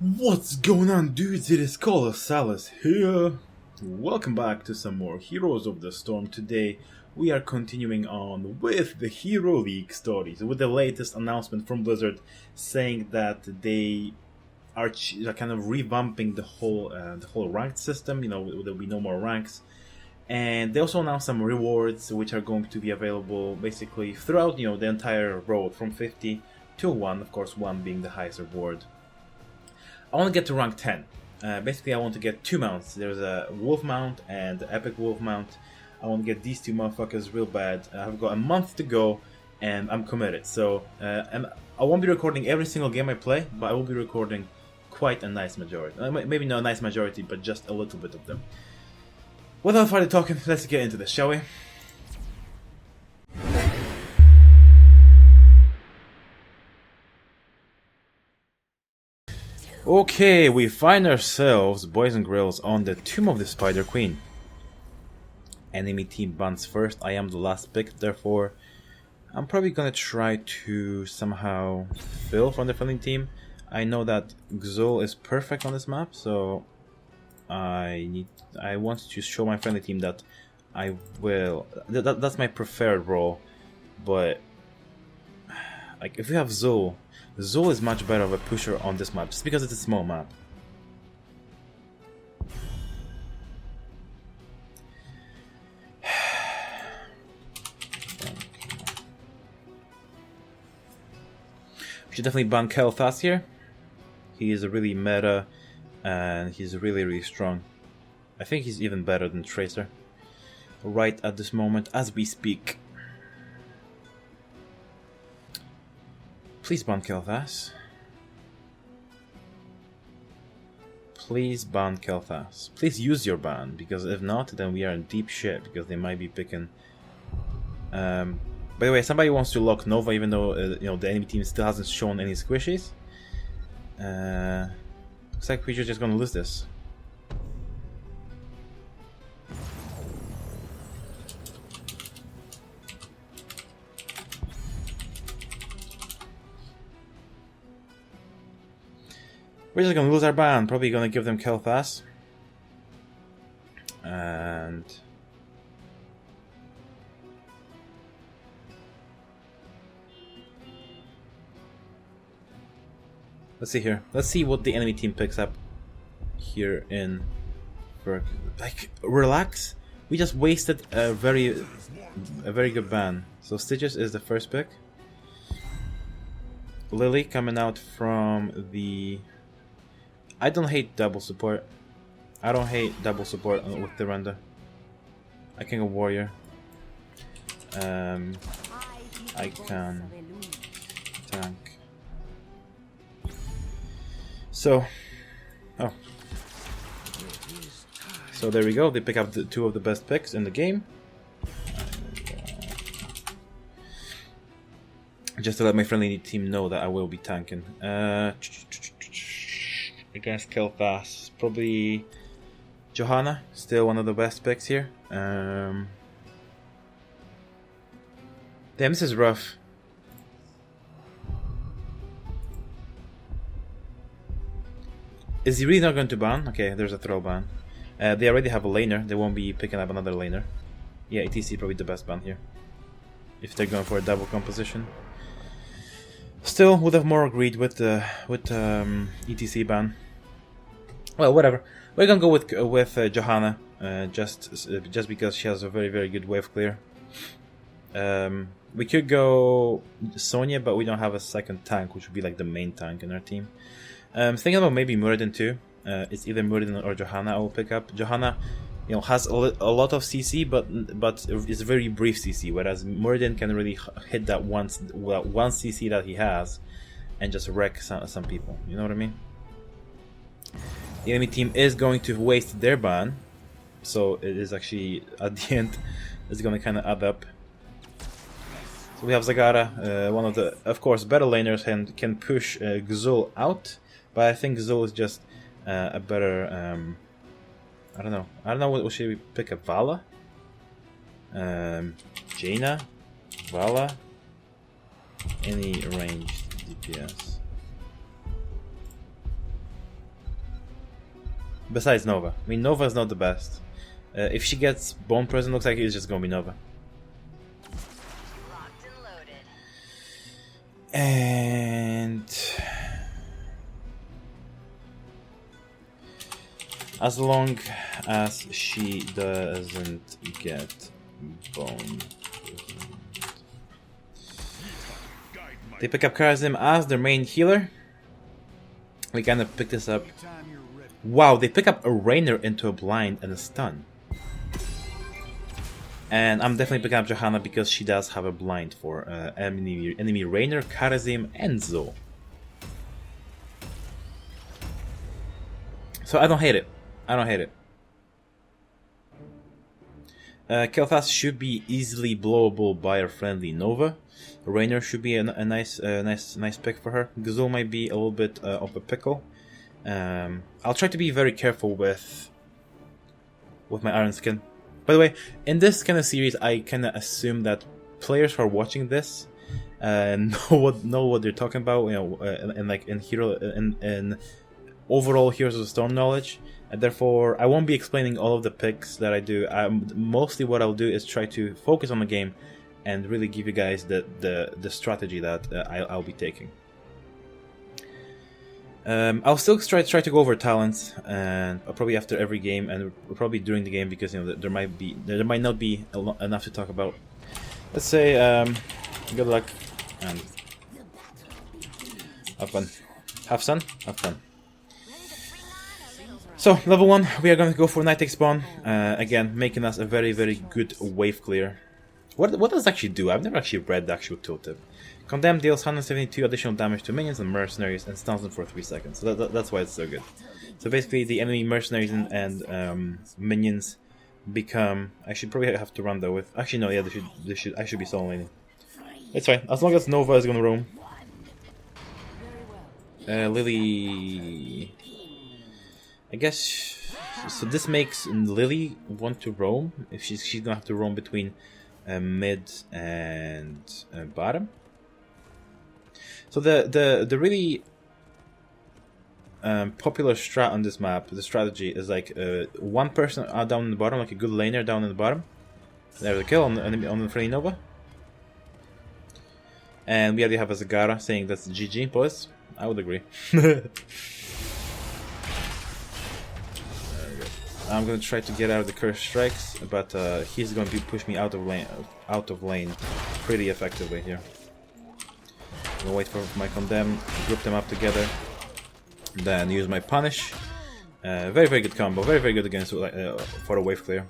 What's going on, dudes? It is Kolosalus here. Welcome back to some more Heroes of the Storm. Today we are continuing on with the Hero League stories, with the latest announcement from Blizzard saying that they are kind of revamping the whole ranked system. You know, there'll be no more ranks, and they also announced some rewards which are going to be available basically throughout the entire road from 50 to 1. Of course, 1 being the highest reward. I want to get to rank 10. Basically, I want to get 2 mounts. There's a Wolf mount and Epic Wolf mount. I want to get these 2 motherfuckers real bad. I've got a month to go, and I'm committed. So, and I won't be recording every single game I play, but I will be recording quite a nice majority. Maybe not a nice majority, but just a little bit of them. Without further talking, let's get into this, shall we? Okay, we find ourselves, boys and girls, on the Tomb of the Spider Queen. Enemy team bans first. I am the last pick, therefore I'm probably gonna try to somehow fill from the friendly team. I know that Xul is perfect on this map, so I want to show my friendly team that I will. That's my preferred role, but like if we have Xul is much better of a pusher on this map, just because it's a small map. We should definitely ban Kel'Thas here. He is a really meta, and he's really strong. I think he's even better than Tracer right at this moment as we speak. Please ban Kel'Thas. Please ban Kel'Thas. Please use your ban, because if not, then we are in deep shit, because they might be picking. By the way, somebody wants to lock Nova, even though the enemy team still hasn't shown any squishies. Looks like we're just gonna lose this. We're just gonna lose our ban. Probably gonna give them Kel'Thas. And let's see here. Let's see what the enemy team picks up here in like relax. We just wasted a very good ban. So Stitches is the first pick. Lily coming out from the. I don't hate double support. I don't hate double support with the render. I can go warrior. I can tank. So, so there we go. They pick up the 2 of the best picks in the game. Just to let my friendly team know that I will be tanking. Against Kel'Thas, probably Johanna, still one of the best picks here. Damn, this is rough. Is he really not going to ban? Okay, there's a throw ban. They already have a laner, they won't be picking up another laner. Yeah, ETC probably the best ban here, if they're going for a double composition. Still would have more agreed with the ETC ban. Well, whatever. We're gonna go with Johanna, just because she has a very good wave clear. We could go Sonya, but we don't have a second tank, which would be like the main tank in our team. Thinking about maybe Muradin too. It's either Muradin or Johanna I will pick up. Johanna, has a lot of CC, but it's a very brief CC, whereas Muradin can really hit that one CC that he has and just wreck some people. You know what I mean? The enemy team is going to waste their ban, so it is actually at the end it's going to kind of add up. So we have Zagara, one of the, of course, better laners, and can push Xul out, but I think Xul is just a better. I don't know. What should we pick up? Vala? Jaina? Vala? Any ranged DPS? Besides Nova. I mean, Nova is not the best. If she gets Bone Prison, looks like it's just gonna be Nova. And as long as she doesn't get Bone, they pick up Karazim as their main healer. We kind of pick this up. Wow, they pick up a Rainer into a blind and a stun. And I'm definitely picking up Johanna because she does have a blind for enemy Rainer, Karazim, and Zo. So I don't hate it. I don't hate it. Kel'Thas should be easily blowable by our friendly Nova. Rainer should be a nice pick for her. Gazul might be a little bit of a pickle. I'll try to be very careful with my Iron Skin. By the way, in this kind of series, I kind of assume that players who are watching this know what they're talking about, you know, and like in overall Heroes of the Storm knowledge. And therefore, I won't be explaining all of the picks that I do. Mostly, what I'll do is try to focus on the game and really give you guys the strategy that I'll be taking. I'll still try to go over talents, and probably after every game, and probably during the game, because you know there might not be enough to talk about. Let's say good luck and have fun. Have fun. So level 1, we are going to go for Night Spawn, again making us a very good wave clear. What does it actually do? I've never actually read the actual tooltip. Condemn deals 172 additional damage to minions and mercenaries and stuns them for 3 seconds. So that's why it's so good. So basically, the enemy mercenaries and minions become. I should probably have to run though with. Actually, no, yeah, I should be solo laning. It's fine as long as Nova is gonna roam. Lily. I guess. So this makes Lily want to roam. If she's gonna have to roam between mid and bottom. So the really popular strat on this map, the strategy is like one person down in the bottom, like a good laner down in the bottom. There's a kill on the friendly Nova. And we already have a Zagara saying that's GG, boys. I would agree. I'm gonna try to get out of the cursed strikes, but he's going to push me out of lane pretty effectively here. I'm gonna wait for my condemn, group them up together, then use my punish. Very good combo, very good against for a wave clear.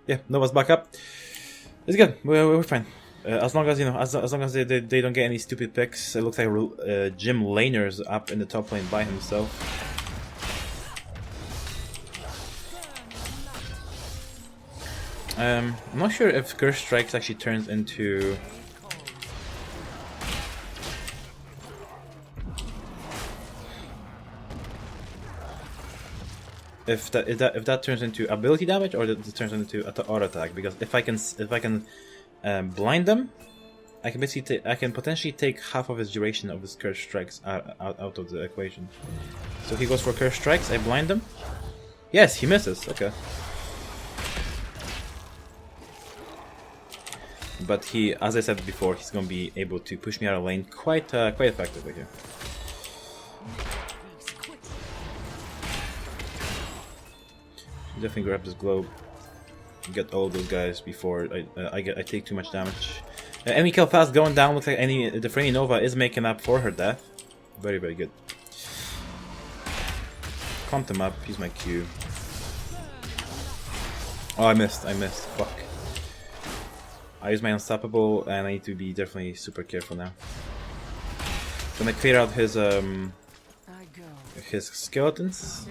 Yeah, Nova's back up. It's good. We're fine. As long as as long as they don't get any stupid picks. It looks like Jim Laner's up in the top lane by himself. I'm not sure if Curse Strikes actually turns into. If that turns into ability damage or that it turns into auto attack, because if I can blind them, I can basically I can potentially take half of his duration of his Curse Strikes out of the equation. So he goes for Curse Strikes. I blind him. Yes, he misses. Okay. But he, as I said before, he's gonna be able to push me out of lane quite effectively here. Definitely grab this globe, get all those guys before I take too much damage. Enemy kill fast going down. Looks like the friendly Nova is making up for her death. Very good. Clump him up. Use my Q. Oh, I missed. Fuck. I use my unstoppable, and I need to be definitely super careful now. Gonna clear out his skeletons.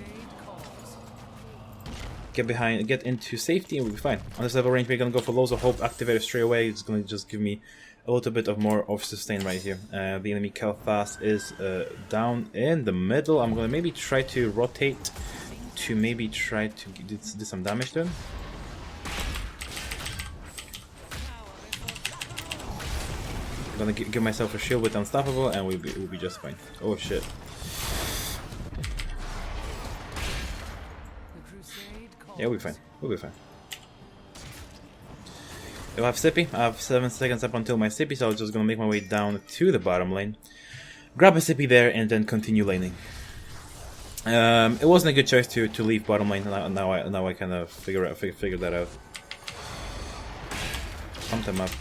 Get into safety, and we'll be fine. On this level range, we're gonna go for Loads of Hope activator straight away. It's gonna just give me a little bit of more of sustain right here. The enemy Kel'Thas is down in the middle. I'm gonna maybe try to rotate to maybe try to do some damage to him. I'm gonna give myself a shield with unstoppable, and we'll be just fine. Oh shit. Yeah, we'll be fine. We'll be fine. If I have Sippy, I have 7 seconds up until my Sippy, so I'm just gonna make my way down to the bottom lane. Grab a Sippy there and then continue laning. It wasn't a good choice to leave bottom lane. Now I kind of figured that out. Pump them up.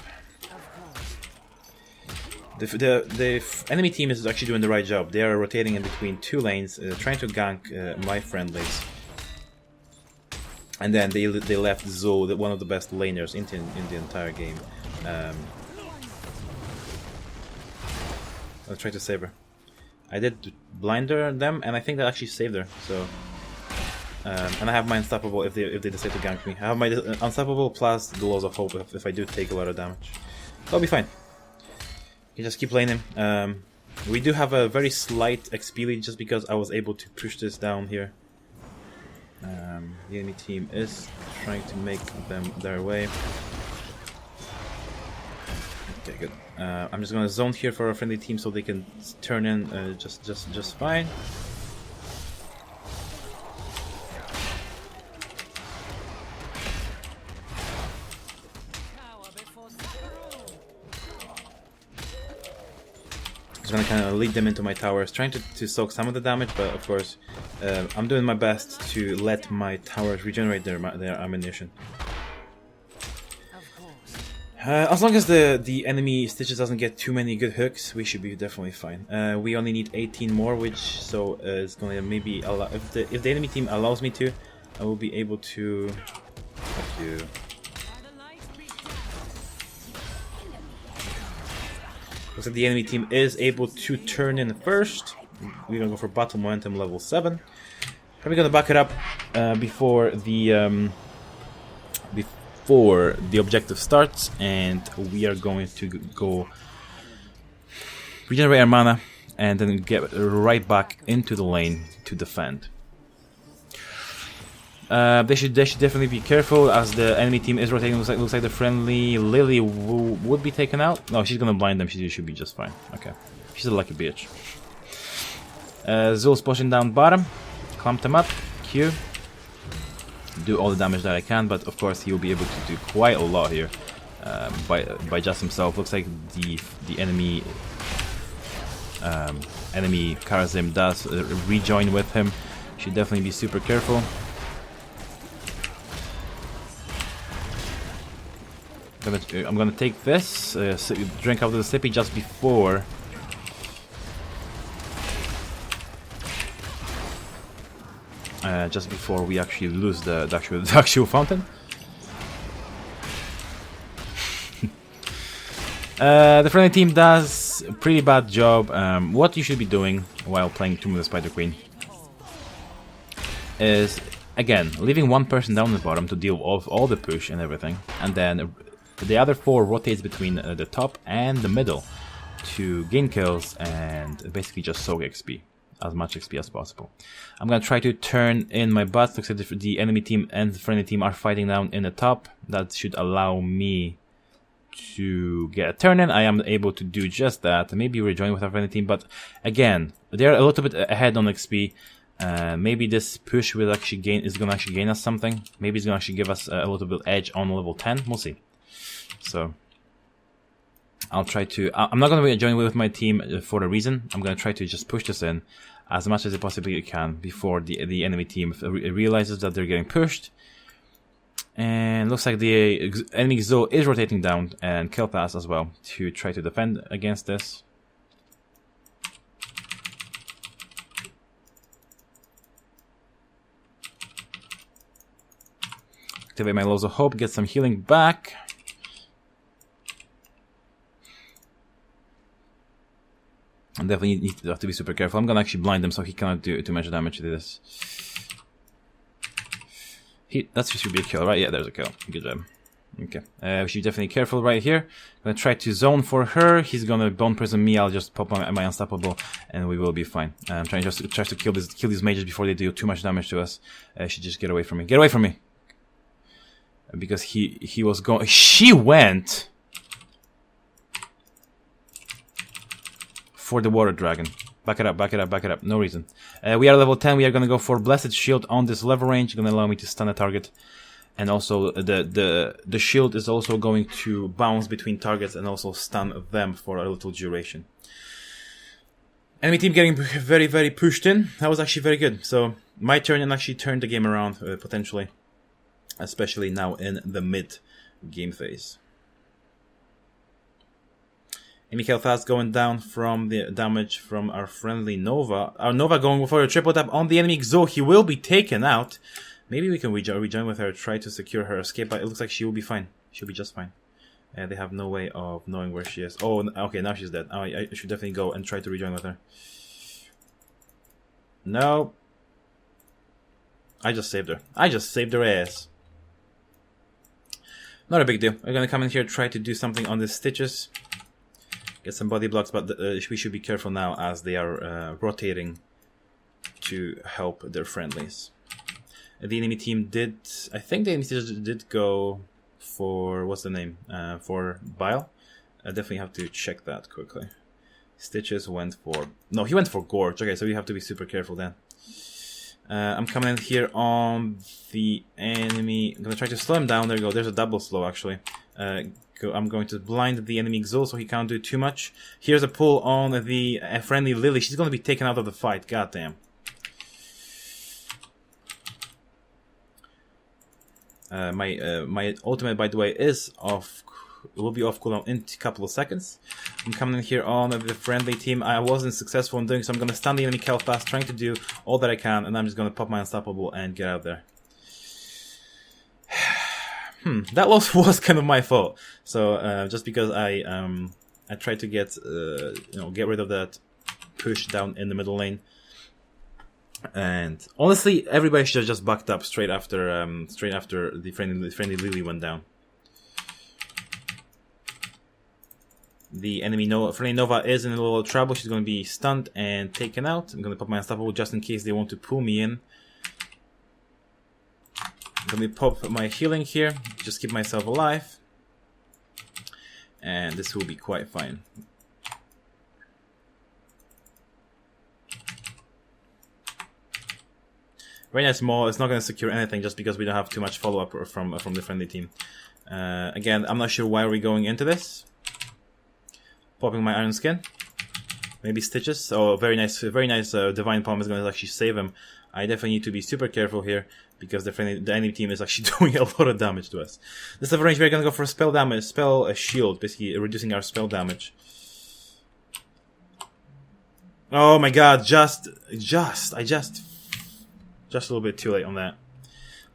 The enemy team is actually doing the right job. They are rotating in between 2 lanes, trying to gank my friendlies. And then they left Zoe, one of the best laners in the entire game. I'll try to save her. I did blinder them, and I think that actually saved her. So, and I have my unstoppable if they decide to gank me. I have my unstoppable plus the laws of hope if I do take a lot of damage. I'll be fine. You just keep laning. We do have a very slight XP lead just because I was able to push this down here. The enemy team is trying to make them their way. Okay, good. I'm just gonna zone here for a friendly team so they can turn in just fine. Just gonna kind of lead them into my towers, trying to soak some of the damage, but of course I'm doing my best to let my towers regenerate their ammunition. As long as the enemy Stitches doesn't get too many good hooks, we should be definitely fine. We only need 18 more, which so is gonna maybe allow if the enemy team allows me to, I will be able to. Looks like the enemy team is able to turn in first. We're gonna go for battle momentum level 7. Probably gonna back it up before the objective starts, and we are going to go regenerate our mana and then get right back into the lane to defend. They should definitely be careful as the enemy team is rotating. Looks like the friendly Lily would be taken out. No, she's gonna blind them. She should be just fine. Okay, she's a lucky bitch. Zul's pushing down bottom. Clump them up. Q. Do all the damage that I can, but of course he'll be able to do quite a lot here by just himself. Looks like the enemy Karazim does rejoin with him. Should definitely be super careful. I'm gonna take this, drink out of the sippy just before. Just before we actually lose the actual fountain. The friendly team does a pretty bad job. What you should be doing while playing Tomb of the Spider Queen is, again, leaving one person down the bottom to deal with all the push and everything, and then the other 4 rotates between the top and the middle to gain kills and basically just soak XP. As much XP as possible. I'm gonna try to turn in my butt. Looks like the enemy team and the friendly team are fighting down in the top. That should allow me to get a turn in. I am able to do just that. Maybe rejoin with our friendly team, but again, they're a little bit ahead on XP. Maybe this push will actually is gonna actually gain us something. Maybe it's gonna actually give us a little bit edge on level 10. We'll see. So I'll try to. I'm not going to join with my team for a reason. I'm going to try to just push this in as much as I possibly can before the enemy team realizes that they're getting pushed. And looks like the enemy Zoe is rotating down and kill pass as well to try to defend against this. Activate my Laws of Hope, get some healing back. I definitely need to have to be super careful. I'm gonna actually blind him so he cannot do too much damage to this. That should be a kill, right? Yeah, there's a kill. Good job. Okay. We should be definitely careful right here. I'm gonna try to zone for her. He's gonna bone prison me. I'll just pop my unstoppable, and we will be fine. I'm trying just to kill these mages before they do too much damage to us. Should just get away from me. Get away from me! Because he was going. She went for the water dragon. Back it up, back it up, back it up. No reason. We are level 10. We are going to go for Blessed Shield on this level range. Going to allow me to stun a target. And also, the shield is also going to bounce between targets and also stun them for a little duration. Enemy team getting very, very pushed in. That was actually very good. So, my turn and actually turned the game around, potentially. Especially now in the mid-game phase. Mikhail Fast going down from the damage from our friendly Nova. Our Nova going for a triple tap on the enemy Xo. He will be taken out. Maybe we can rejoin with her, try to secure her escape, but it looks like she will be fine. She'll be just fine. They have no way of knowing where she is. Oh, okay, now she's dead. I should definitely go and try to rejoin with her. No. I just saved her. I just saved her ass. Not a big deal. We're gonna come in here, try to do something on the Stitches. Get some body blocks, but we should be careful now as they are rotating to help their friendlies. The enemy team did... I think the enemy team did go for... What's the name? For Bile. I definitely have to check that quickly. Stitches went for... No, he went for Gorge. Okay, so we have to be super careful then. I'm coming in here on the enemy. I'm gonna try to slow him down. There you go. There's a double slow actually. I'm going to blind the enemy Xul so he can't do too much. Here's a pull on the friendly Lily. She's gonna be taken out of the fight. Goddamn. My ultimate, by the way, is off. Will be off cooldown in a couple of seconds. I'm coming in here on the friendly team. I wasn't successful in doing so. I'm going to stun the enemy Cal fast, trying to do all that I can, and I'm just going to pop my unstoppable and get out there. That loss was kind of my fault. So just because I tried to get get rid of that push down in the middle lane. And honestly, everybody should have just bucked up straight after the friendly Lily went down. The enemy friendly Nova is in a little trouble. She's going to be stunned and taken out. I'm going to pop my unstoppable just in case they want to pull me in. I'm going to pop my healing here. Just keep myself alive. And this will be quite fine. Very nice maul. It's not going to secure anything just because we don't have too much follow-up from the friendly team. Again, I'm not sure why we're going into this. Popping my Iron Skin. Maybe Stitches. Oh, very nice Divine Palm is going to actually save him. I definitely need to be super careful here because the enemy team is actually doing a lot of damage to us. This level range, we're going to go for spell damage, spell shield, basically reducing our spell damage. Oh my god, just a little bit too late on that.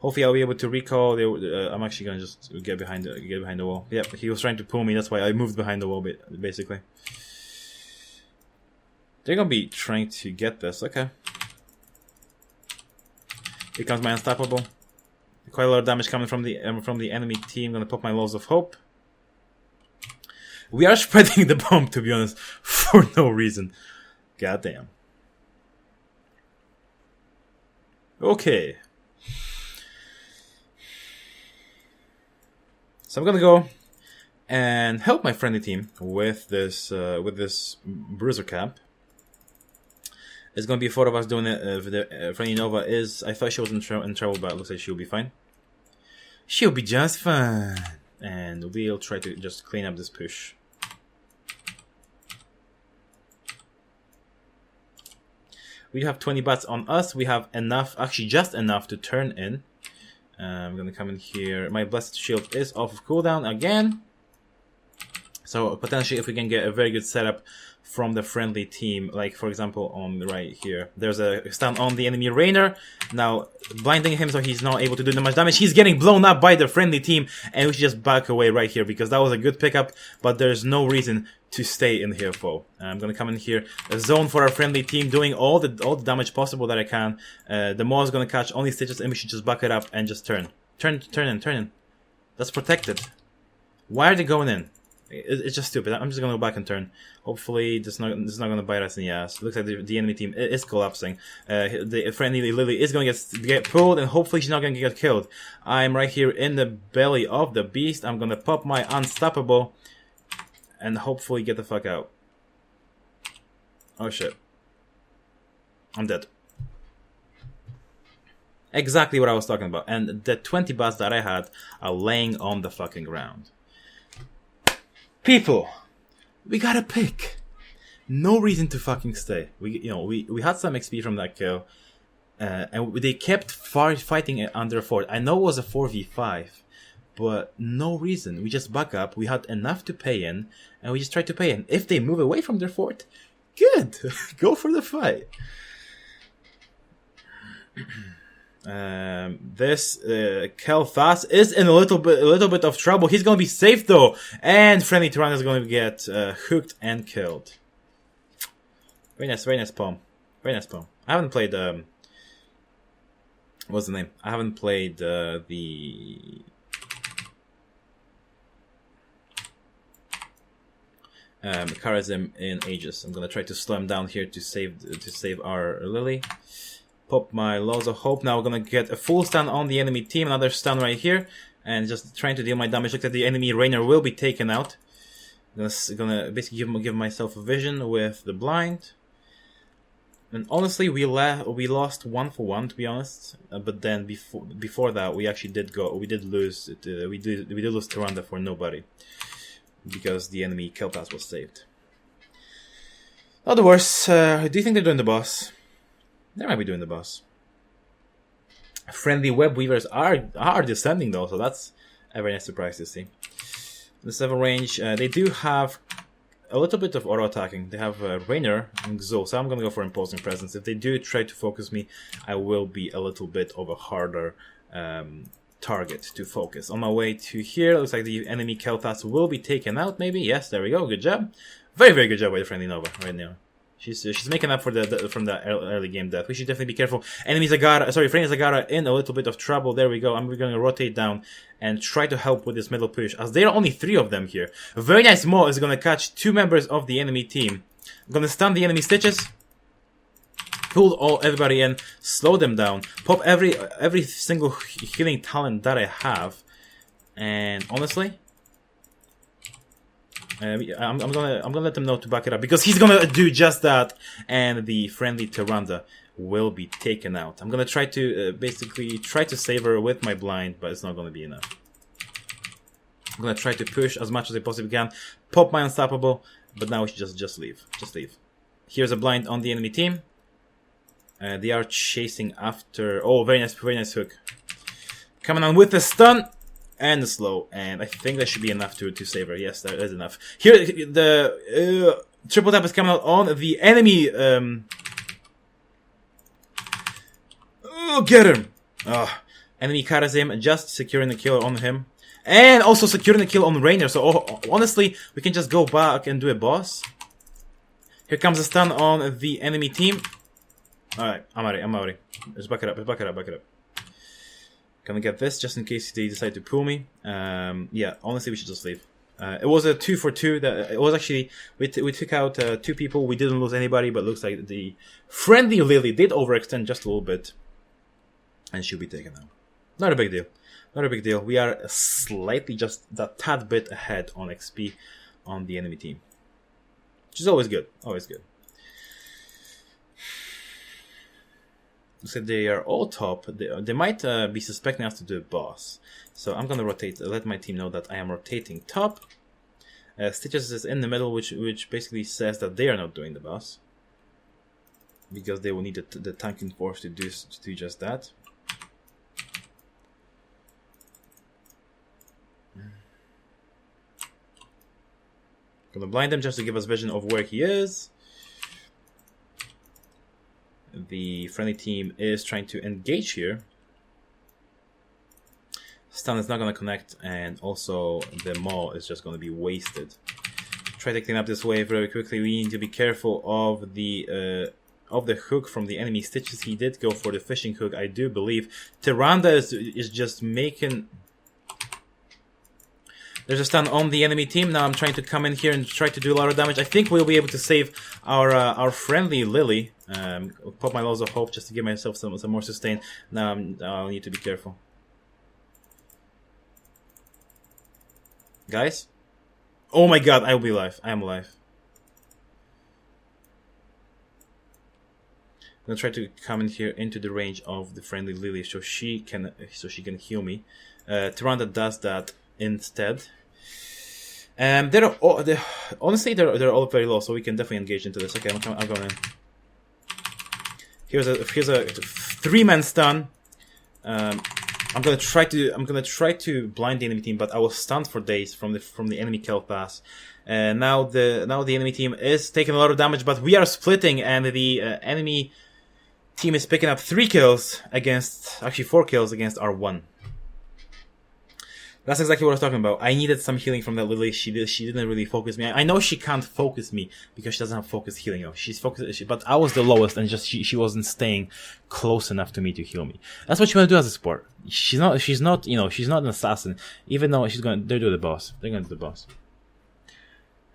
Hopefully I'll be able to recall. I'm actually gonna just get behind the wall. Yep, he was trying to pull me. That's why I moved behind the wall, basically. They're gonna be trying to get this. Okay. Here comes my unstoppable. Quite a lot of damage coming from the enemy team. Gonna pop my Laws of Hope. We are spreading the bomb, to be honest, for no reason. Goddamn. Okay. So I'm gonna go and help my friendly team with this bruiser cap. It's gonna be 4 of us doing it. The friendly Nova is. I thought she was in trouble, but it looks like she'll be fine. She'll be just fine, and we'll try to just clean up this push. We have 20 bats on us. We have enough, actually just enough to turn in. I'm gonna come in here. My Blessed Shield is off of cooldown again. So potentially if we can get a very good setup from the friendly team, like for example on the right here. There's a stun on the enemy Rainer. Now blinding him so he's not able to do that much damage. He's getting blown up by the friendly team and we should just back away right here because that was a good pickup, but there's no reason to stay in here, foe. I'm gonna come in here, a zone for our friendly team, doing all the damage possible that I can. The maul is gonna catch only Stitches, and we should just back it up and just turn in. That's protected. Why are they going in? It's just stupid. I'm just gonna go back and turn. Hopefully, this is not gonna bite us in the ass. It looks like the enemy team is collapsing. The friendly Lily is gonna get pulled, and hopefully she's not gonna get killed. I'm right here in the belly of the beast. I'm gonna pop my unstoppable. And hopefully get the fuck out. Oh shit. I'm dead. Exactly what I was talking about. And the 20 bats that I had are laying on the fucking ground. People, we gotta pick. No reason to fucking stay. We had some XP from that kill. And they kept fighting under a fort. I know it was a 4v5. But no reason. We just back up. We had enough to pay in. And we just tried to pay in. If they move away from their fort, good. Go for the fight. This Kel'Thas is in a little bit of trouble. He's gonna be safe though. And friendly Tyrannus is gonna get hooked and killed. Very nice poem. Very nice poem. I haven't played what's the name? I haven't played the Kharazim in ages. I'm gonna try to slow him down here to save our Lily. Pop my Laws of Hope. Now we're gonna get a full stun on the enemy team. Another stun right here, and just trying to deal my damage. Look at the enemy Rainer will be taken out. I'm gonna basically give myself a vision with the blind. And honestly, we lost 1 for 1 to be honest. But then before that, we actually did lose. We did lose Tyrande for nobody. Because the enemy Kel'Thas was saved. Not the worst. Do you think they're doing the boss? They might be doing the boss. Friendly web weavers are descending though, so that's a very nice surprise to see. The 7 range, they do have a little bit of auto attacking. They have Rainer and Xo, so I'm gonna go for imposing presence. If they do try to focus me, I will be a little bit of a harder target to focus. On my way to here, looks like the enemy Kel'Thas will be taken out, maybe. Yes, there we go. Good job. Very, very good job by the friendly Nova right now. She's making up for from the early game death. We should definitely be careful. Enemy Zagara, friendly Zagara in a little bit of trouble. There we go. I'm going to rotate down and try to help with this middle push, as there are only 3 of them here. A very nice Maul is going to catch 2 members of the enemy team. I'm going to stun the enemy Stitches. Pull everybody in, slow them down, pop every single healing talent that I have, and honestly, I'm gonna let them know to back it up because he's gonna do just that, and the friendly Tyrande will be taken out. I'm gonna try to basically save her with my blind, but it's not gonna be enough. I'm gonna try to push as much as I possibly can, pop my unstoppable, but now we should just leave. Just leave. Here's a blind on the enemy team. They are chasing after... Oh, very nice hook. Coming on with the stun and the slow. And I think that should be enough to save her. Yes, that is enough. Here, the triple tap is coming out on the enemy... Oh, get him! Enemy Kharazim just securing the kill on him. And also securing the kill on Rainer. So, honestly, we can just go back and do a boss. Here comes a stun on the enemy team. Alright, I'm already. Let's back it up. Gonna get this just in case they decide to pull me. Yeah, honestly, we should just leave. It was a 2 for 2. It was actually we took out 2 people. We didn't lose anybody, but it looks like the friendly Lily did overextend just a little bit, and she'll be taken out. Not a big deal. We are slightly just that tad bit ahead on XP on the enemy team, which is always good. So they are all top. They might be suspecting us to do a boss. So I'm gonna rotate. Let my team know that I am rotating top. Stitches is in the middle, which basically says that they are not doing the boss because they will need the tanking force to do just that. Gonna blind him just to give us vision of where he is. The friendly team is trying to engage here. Stun is not going to connect, and also the maul is just going to be wasted. Try to clean up this wave very quickly. We need to be careful of the hook from the enemy Stitches. He did go for the fishing hook, I do believe. Tyrande is just making... There's a stun on the enemy team. Now I'm trying to come in here and try to do a lot of damage. I think we'll be able to save our friendly Lily. Pop my Laws of Hope just to give myself some more sustain. Now I'll need to be careful. Guys? Oh my god, I will be alive. I am alive. I'm gonna try to come in here into the range of the friendly Lily, so she can heal me. Tyrande does that instead. Honestly, they're all very low, so we can definitely engage into this. Okay, I'm going in. Here's a 3-man stun. I'm gonna try to blind the enemy team, but I was stunned for days from the enemy kill pass. Now the enemy team is taking a lot of damage, but we are splitting, and the enemy team is picking up 3 kills against, actually 4 kills against our 1. That's exactly what I was talking about. I needed some healing from that Lily. She didn't really focus me. I know she can't focus me because she doesn't have focus healing. You know, she's focused, but I was the lowest, and just she wasn't staying close enough to me to heal me. That's what you want to do as a support. She's not an assassin. Even though they're doing the boss. They're going to do the boss.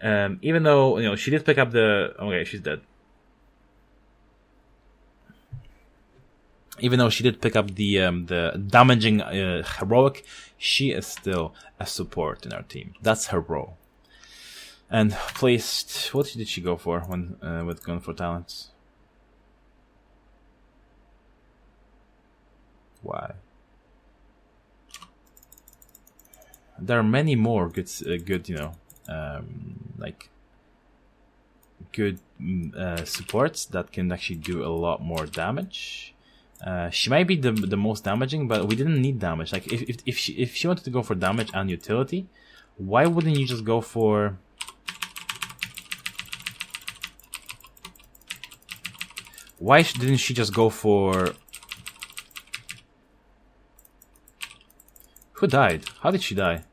Even though she did pick up the. Okay, she's dead. Even though she did pick up the damaging heroic, she is still a support in our team. That's her role. And placed, what did she go for when with going for talents? Why? There are many more good supports that can actually do a lot more damage. She might be the most damaging, but we didn't need damage. Like if she wanted to go for damage and utility, why wouldn't you just go for? Why didn't she just go for? Who died? How did she die?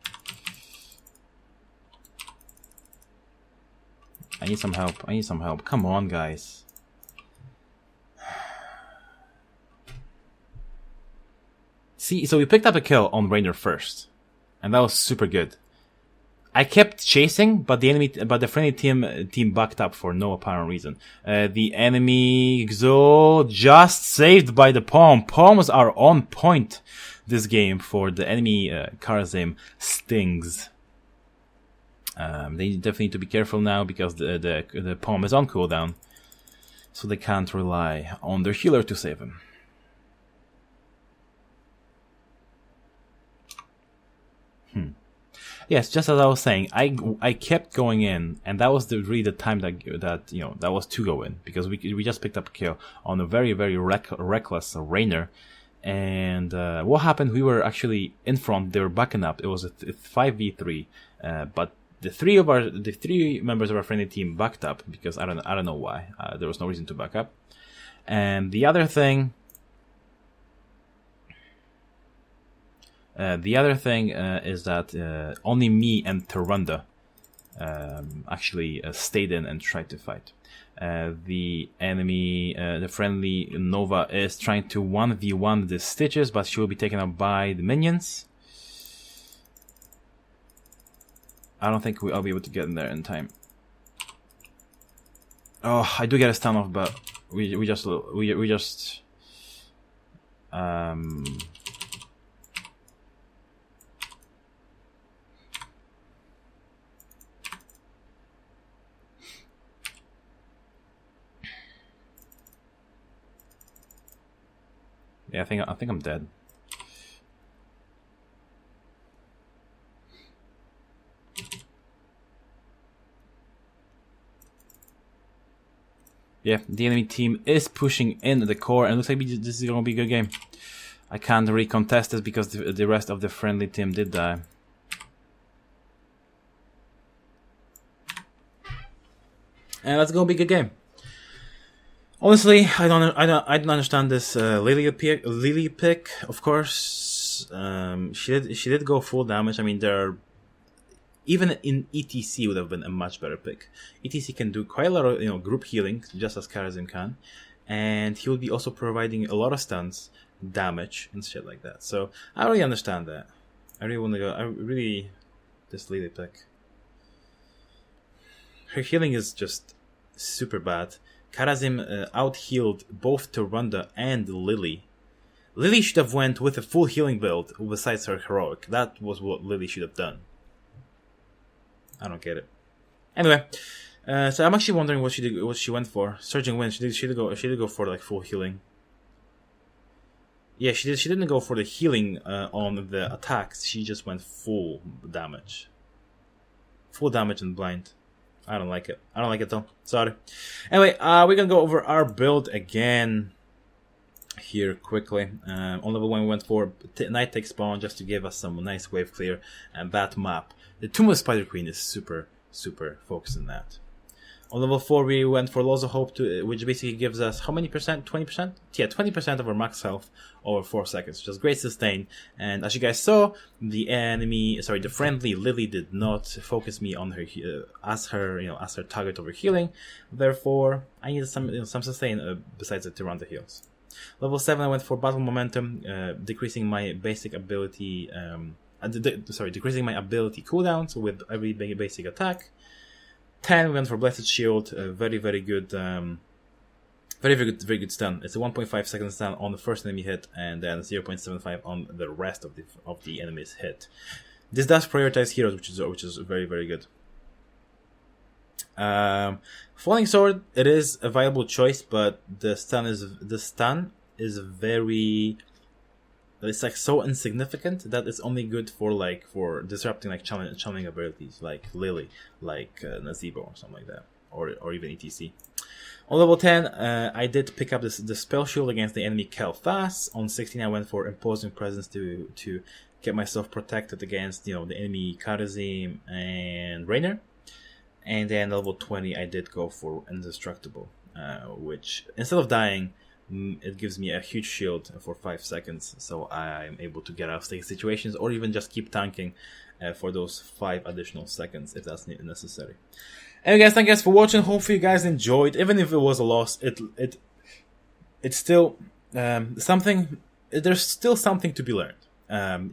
I need some help. Come on, guys. See, so we picked up a kill on Raynor first, and that was super good. I kept chasing, but the friendly team backed up for no apparent reason. The enemy Xo just saved by the Palm. Palms are on point this game for the enemy Karazim stings. They definitely need to be careful now because the Palm is on cooldown, so they can't rely on their healer to save him. Yes, just as I was saying, I kept going in, and that was really the time that was to go in, because we just picked up a kill on a very, very reckless Raynor, and what happened? We were actually in front. They were backing up. It was a 5v3, but the three members of our friendly team backed up because I don't know why. There was no reason to back up, and the other thing. Is that only me and Tyrande actually stayed in and tried to fight. The enemy, the friendly Nova, is trying to 1v1 the Stitches, but she will be taken out by the minions. I don't think I'll be able to get in there in time. Oh, I do get a stun off, but we just yeah, I think I'm dead. Yeah, the enemy team is pushing in the core, and it looks like this is gonna be a good game. I can't really contest this because the rest of the friendly team did die. And that's gonna be a good game. Honestly, I don't understand this Lily pick. Of course, she did go full damage. I mean, even in ETC would have been a much better pick. ETC can do quite a lot of group healing, just as Karazim can, and he will be also providing a lot of stuns, damage, and shit like that. So I really understand that. I really want to go. This Lily pick. Her healing is just super bad. Karazim out-healed both Tyrande and Lily. Lily should have went with a full healing build besides her heroic. That was what Lily should have done. I don't get it. Anyway, So I'm actually wondering what she went for. Surging Wind. She did go for like full healing. Yeah, she did. She didn't go for the healing on the attacks. She just went full damage. Full damage and blind. I don't like it. I don't like it though. Sorry. Anyway, we're gonna go over our build again here quickly. On level 1 we went for Night Take Spawn just to give us some nice wave clear and that map. The Tomb of Spider Queen is super focused on that. On level 4 we went for Laws of Hope, which basically gives us how many percent? 20%? Yeah, 20% of our max health over 4 seconds, which is great sustain. And as you guys saw, the friendly Lily did not focus me on her as her target over healing. Therefore, I needed some sustain besides it to run the heals. Level 7 I went for Battle Momentum, decreasing my basic ability, decreasing my ability cooldowns with every basic attack. 10 we went for Blessed Shield, very good, very good stun. It's a 1.5 second stun on the first enemy hit, and then 0.75 on the rest of the enemy's hit. This does prioritize heroes, which is very good. Falling Sword, it is a viable choice, but the stun is very. It's like so insignificant that it's only good for disrupting like channeling abilities like Lily, like Nazeebo or something like that, or even ETC. On level 10, I did pick up the spell shield against the enemy Kel'Thas. On 16, I went for Imposing Presence to get myself protected against the enemy Karazim and Raynor. And then level 20, I did go for Indestructible, which instead of dying, it gives me a huge shield for 5 seconds, so I'm able to get out of sticky situations or even just keep tanking for those 5 additional seconds if that's necessary. Anyway guys, thank you guys for watching. Hopefully you guys enjoyed. Even if it was a loss, it's still something. There's still something to be learned. And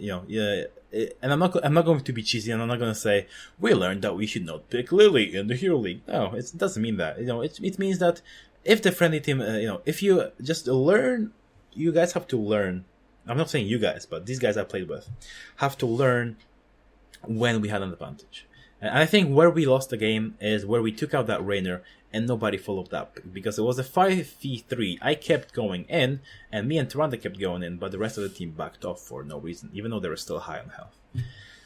I'm not going to be cheesy, and I'm not going to say we learned that we should not pick Lily in the Hero League. No, it doesn't mean that. It means that if the friendly team, if you just learn, you guys have to learn. I'm not saying you guys, but these guys I played with have to learn when we had an advantage. And I think where we lost the game is where we took out that Raynor and nobody followed up, because it was a 5v3. I kept going in, and me and Tyrande kept going in, but the rest of the team backed off for no reason, even though they were still high on health.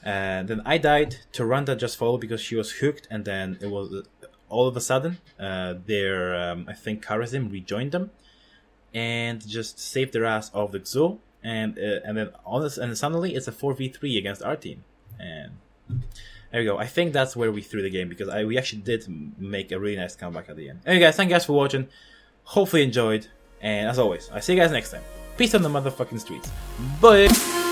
Then I died. Tyrande just followed because she was hooked, and then it was all of a sudden, I think Karazim rejoined them and just saved their ass off the Xul, and then suddenly it's a 4v3 against our team, and there we go. I think that's where we threw the game, because we actually did make a really nice comeback at the end. Anyway guys, thank you guys for watching. Hopefully you enjoyed, and as always, I'll see you guys next time. Peace on the motherfucking streets. Bye!